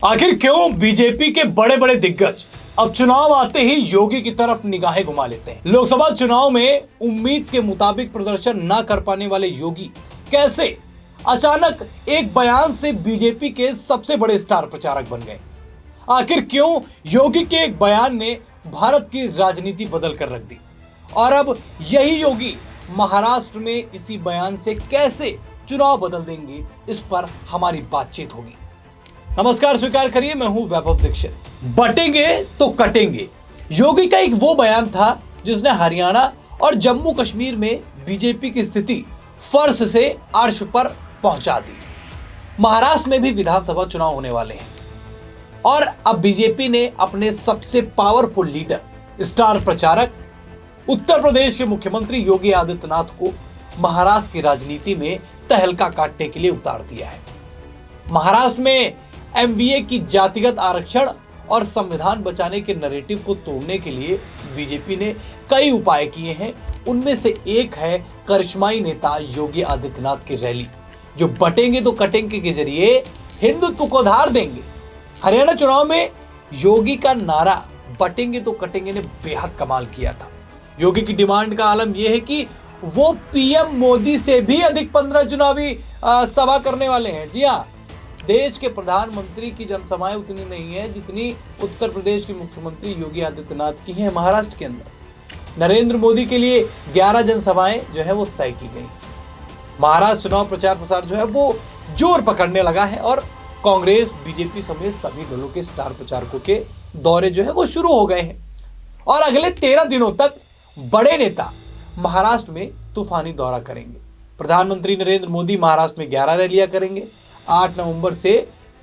आखिर क्यों बीजेपी के बड़े बड़े दिग्गज अब चुनाव आते ही योगी की तरफ निगाहें घुमा लेते हैं। लोकसभा चुनाव में उम्मीद के मुताबिक प्रदर्शन न कर पाने वाले योगी कैसे अचानक एक बयान से बीजेपी के सबसे बड़े स्टार प्रचारक बन गए। आखिर क्यों योगी के एक बयान ने भारत की राजनीति बदल कर रख दी और अब यही योगी महाराष्ट्र में इसी बयान से कैसे चुनाव बदल देंगे, इस पर हमारी बातचीत होगी। नमस्कार, स्वीकार करिए, मैं हूं वैभव दीक्षित। बटेंगे तो कटेंगे, योगी का एक वो बयान था जिसने हरियाणा और जम्मू कश्मीर में बीजेपी की स्थिति फर्श से अर्श पर पहुंचा दी। महाराष्ट्र में भी विधानसभा चुनाव होने वाले हैं और अब बीजेपी ने अपने सबसे पावरफुल लीडर, स्टार प्रचारक, उत्तर प्रदेश के मुख्यमंत्री योगी आदित्यनाथ को महाराष्ट्र की राजनीति में तहलका काटने के लिए उतार दिया है। महाराष्ट्र में एमबीए की जातिगत आरक्षण और संविधान बचाने के नैरेटिव को तोड़ने के लिए बीजेपी ने कई उपाय किए हैं। उनमें से एक है करिश्माई नेता योगी आदित्यनाथ की रैली, जो बटेंगे तो कटेंगे के जरिए हिंदुत्व को धार देंगे। हरियाणा चुनाव में योगी का नारा बटेंगे तो कटेंगे ने बेहद कमाल किया था। योगी की डिमांड का आलम यह है कि वो पीएम मोदी से भी अधिक 15 चुनावी सभा करने वाले हैं। जी हाँ, देश के प्रधानमंत्री की जनसभाएं उतनी नहीं है जितनी उत्तर प्रदेश के मुख्यमंत्री योगी आदित्यनाथ की हैं महाराष्ट्र के अंदर। नरेंद्र मोदी के लिए 11 जनसभाएं जो है वो तय की गई। महाराष्ट्र चुनाव प्रचार प्रसार जो है वो जोर पकड़ने लगा है और कांग्रेस, बीजेपी समेत सभी दलों के स्टार प्रचारकों के दौरे जो है वो शुरू हो गए हैं और अगले 13 दिनों तक बड़े नेता महाराष्ट्र में तूफानी दौरा करेंगे। प्रधानमंत्री नरेंद्र मोदी महाराष्ट्र में 11 रैलियां करेंगे। 8 नवंबर से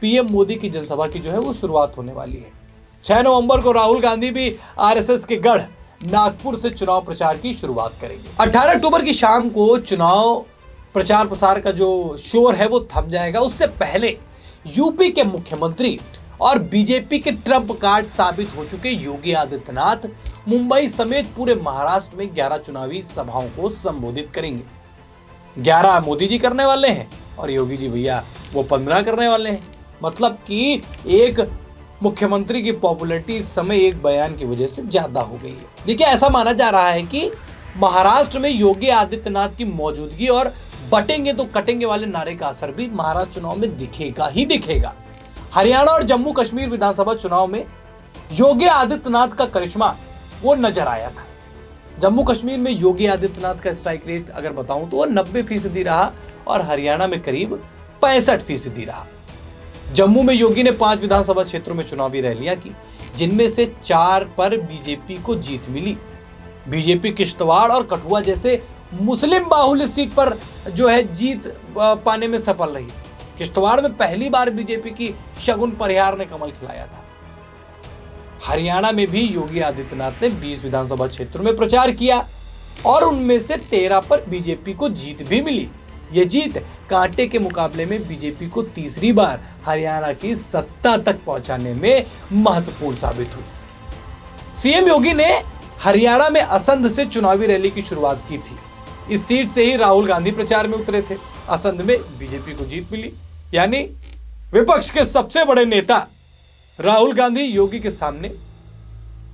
पीएम मोदी की जनसभा की जो है वो शुरुआत होने वाली है। 6 नवंबर को राहुल गांधी भी आरएसएस के गढ़ नागपुर से चुनाव प्रचार की शुरुआत करेंगे। 18 अक्टूबर की शाम को चुनाव प्रचार प्रसार का जो शोर है वो थम जाएगा। उससे पहले यूपी के मुख्यमंत्री और बीजेपी के ट्रम्प कार्ड साबित हो चुके योगी आदित्यनाथ मुंबई समेत पूरे महाराष्ट्र में 11 चुनावी सभाओं को संबोधित करेंगे। 11 मोदी जी करने वाले हैं और योगी जी भैया वो 15 करने वाले हैं। मतलब कि एक मुख्यमंत्री की पॉपुलैरिटी इस समय एक बयान की वजह से ज्यादा हो गई है। देखिए, ऐसा माना जा रहा है कि महाराष्ट्र में योगी आदित्यनाथ की मौजूदगी और बटेंगे तो कटेंगे वाले नारे का असर भी महाराष्ट्र चुनाव में दिखेगा ही दिखेगा। हरियाणा और जम्मू कश्मीर विधानसभा चुनाव में योगी आदित्यनाथ का करिश्मा वो नजर आया था। जम्मू कश्मीर में योगी आदित्यनाथ का स्ट्राइक रेट अगर बताऊं तो वो 90% रहा और हरियाणा में करीब 65% रहा। जम्मू में योगी ने 5 विधानसभा क्षेत्रों में चुनावी रैलियां की, जिनमें से 4 पर बीजेपी को जीत मिली। बीजेपी किश्तवाड़ और कठुआ जैसे मुस्लिम बाहुल्य सीट पर जो है जीत पाने में सफल रही। किश्तवाड़ में पहली बार बीजेपी की शगुन परिहार ने कमल खिलाया था। हरियाणा में भी योगी आदित्यनाथ ने 20 विधानसभा क्षेत्रों में प्रचार किया और उनमें से 13 पर बीजेपी को जीत भी मिली। ये जीत कांटे के मुकाबले में बीजेपी को तीसरी बार हरियाणा की सत्ता तक पहुंचाने में महत्वपूर्ण साबित हुई। सीएम योगी ने हरियाणा में असंध से चुनावी रैली की शुरुआत की थी। इस सीट से ही राहुल गांधी प्रचार में उतरे थे। असंध में बीजेपी को जीत मिली, यानी विपक्ष के सबसे बड़े नेता राहुल गांधी योगी के सामने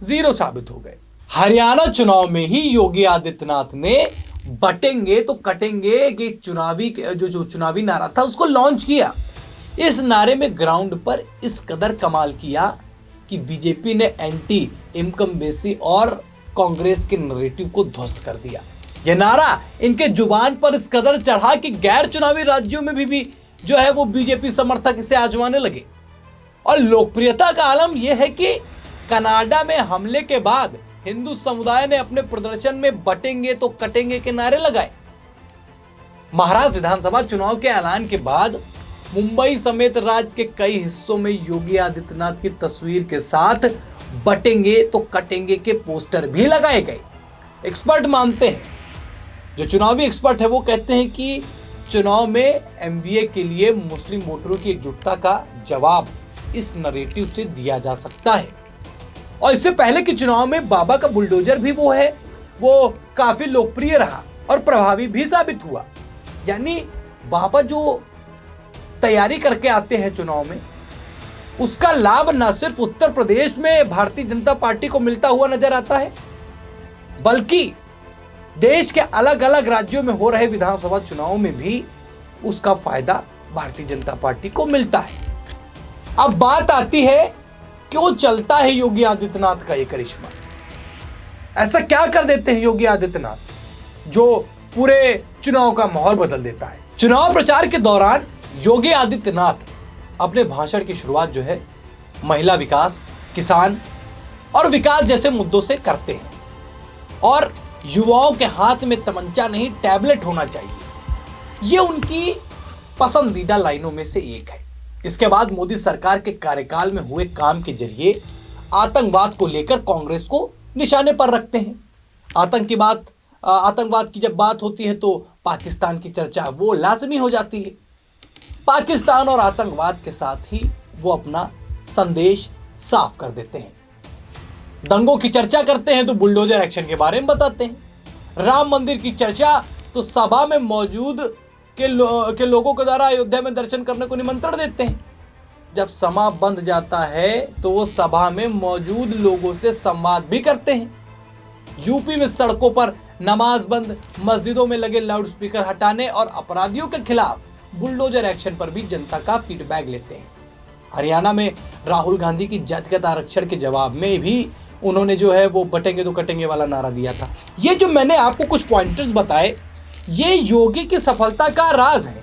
जीरो साबित हो गए। हरियाणा चुनाव में ही योगी आदित्यनाथ ने बटेंगे तो कटेंगे के चुनावी नारा था उसको लॉन्च किया। इस नारे में ग्राउंड पर इस कदर कमाल किया कि बीजेपी ने एंटी इनकम्बेंसी और कांग्रेस के नैरेटिव को ध्वस्त कर दिया। यह नारा इनके जुबान पर इस कदर चढ़ा कि गैर चुनावी राज्यों में भी जो है वो बीजेपी समर्थक इसे आजमाने लगे। और लोकप्रियता का आलम यह है कि कनाडा में हमले के बाद हिंदू समुदाय ने अपने प्रदर्शन में बटेंगे तो कटेंगे के नारे लगाए। महाराष्ट्र विधानसभा चुनाव के ऐलान के बाद मुंबई समेत राज्य के कई हिस्सों में योगी आदित्यनाथ की तस्वीर के साथ बटेंगे तो कटेंगे के पोस्टर भी लगाए गए। एक्सपर्ट मानते हैं, जो चुनावी एक्सपर्ट है वो कहते हैं कि चुनाव में एमबीए के लिए मुस्लिम वोटरों की एकजुटता का जवाब इस नैरेटिव से दिया जा सकता है। और इससे पहले के चुनाव में बाबा का बुलडोजर भी वो काफी लोकप्रिय रहा और प्रभावी भी साबित हुआ। यानी बाबा जो तैयारी करके आते हैं चुनाव में, उसका लाभ न सिर्फ उत्तर प्रदेश में भारतीय जनता पार्टी को मिलता हुआ नजर आता है, बल्कि देश के अलग अलग राज्यों में हो रहे विधानसभा चुनावों में भी उसका फायदा भारतीय जनता पार्टी को मिलता है। अब बात आती है, क्यों चलता है योगी आदित्यनाथ का ये करिश्मा? ऐसा क्या कर देते हैं योगी आदित्यनाथ जो पूरे चुनाव का माहौल बदल देता है? चुनाव प्रचार के दौरान योगी आदित्यनाथ अपने भाषण की शुरुआत जो है महिला विकास, किसान और विकास जैसे मुद्दों से करते हैं, और युवाओं के हाथ में तमंचा नहीं टैबलेट होना चाहिए, ये उनकी पसंदीदा लाइनों में से एक है। इसके बाद मोदी सरकार के कार्यकाल में हुए काम के जरिए आतंकवाद को लेकर कांग्रेस को निशाने पर रखते हैं। आतंकवाद की जब बात होती है तो पाकिस्तान की चर्चा वो लाजमी हो जाती है। पाकिस्तान और आतंकवाद के साथ ही वो अपना संदेश साफ कर देते हैं। दंगों की चर्चा करते हैं तो बुलडोजर एक्शन के बारे में बताते हैं। राम मंदिर की चर्चा तो सभा में मौजूद के लोगों के द्वारा अयोध्या में दर्शन करने को निमंत्रण देते हैं। जब सभा बंद जाता है तो वो सभा में मौजूद लोगों से संवाद भी करते हैं। यूपी में सड़कों पर नमाज बंद, मस्जिदों में लगे लाउडस्पीकर हटाने और अपराधियों के खिलाफ बुलडोजर एक्शन पर भी जनता का फीडबैक लेते हैं। हरियाणा में राहुल गांधी की जातिगत आरक्षण के जवाब में भी उन्होंने जो है वो बटेंगे तो कटेंगे वाला नारा दिया था। ये जो मैंने आपको कुछ पॉइंटर्स बताए, ये योगी की सफलता का राज है,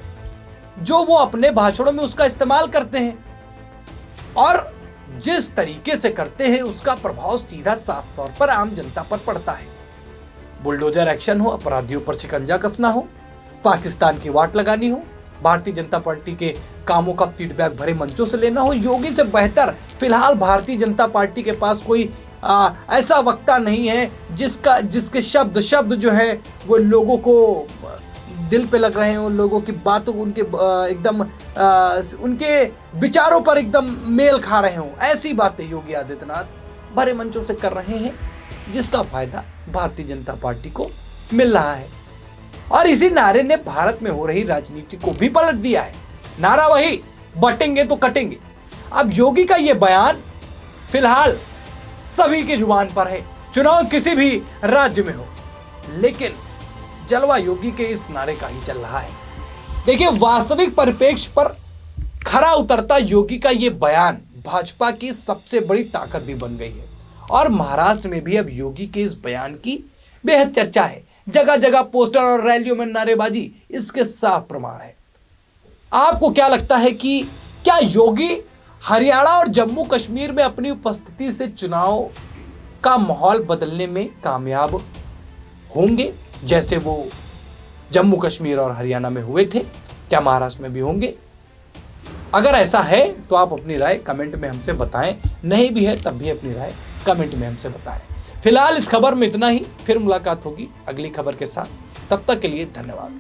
जो वो अपने भाषणों में उसका इस्तेमाल करते हैं, और जिस तरीके से करते हैं उसका प्रभाव सीधा साफ तौर पर आम जनता पर पड़ता है। बुलडोजर एक्शन हो, अपराधियों पर शिकंजा कसना हो, पाकिस्तान की वाट लगानी हो, भारतीय जनता पार्टी के कामों का फीडबैक भरे मंचों से लेना हो, योगी से बेहतर फिलहाल भारतीय जनता पार्टी के पास कोई ऐसा वक्ता नहीं है जिसके शब्द जो है वो लोगों को दिल पे लग रहे हैं, उन लोगों की बातों उनके एकदम उनके विचारों पर एकदम मेल खा रहे हों। ऐसी बातें योगी आदित्यनाथ भरे मंचों से कर रहे हैं, जिसका फायदा भारतीय जनता पार्टी को मिल रहा है। और इसी नारे ने भारत में हो रही राजनीति को भी पलट दिया है। नारा वही, बटेंगे तो कटेंगे। अब योगी का यह बयान फिलहाल सभी की जुबान पर है, चुनाव किसी भी राज्य में हो, लेकिन जलवा योगी के इस नारे का ही चल रहा है। देखिए, वास्तविक परिप्रेक्ष्य पर खरा उतरता योगी का यह बयान भाजपा की सबसे बड़ी ताकत भी बन गई है, और महाराष्ट्र में भी अब योगी के इस बयान की बेहद चर्चा है। जगह जगह पोस्टर और रैलियों में नारेबाजी इसके साफ प्रमाण है। आपको क्या लगता है कि क्या योगी हरियाणा और जम्मू कश्मीर में अपनी उपस्थिति से चुनाव का माहौल बदलने में कामयाब होंगे, जैसे वो जम्मू कश्मीर और हरियाणा में हुए थे? क्या महाराष्ट्र में भी होंगे? अगर ऐसा है तो आप अपनी राय कमेंट में हमसे बताएं, नहीं भी है तब भी अपनी राय कमेंट में हमसे बताएं। फिलहाल इस खबर में इतना ही, फिर मुलाकात होगी अगली खबर के साथ। तब तक के लिए धन्यवाद।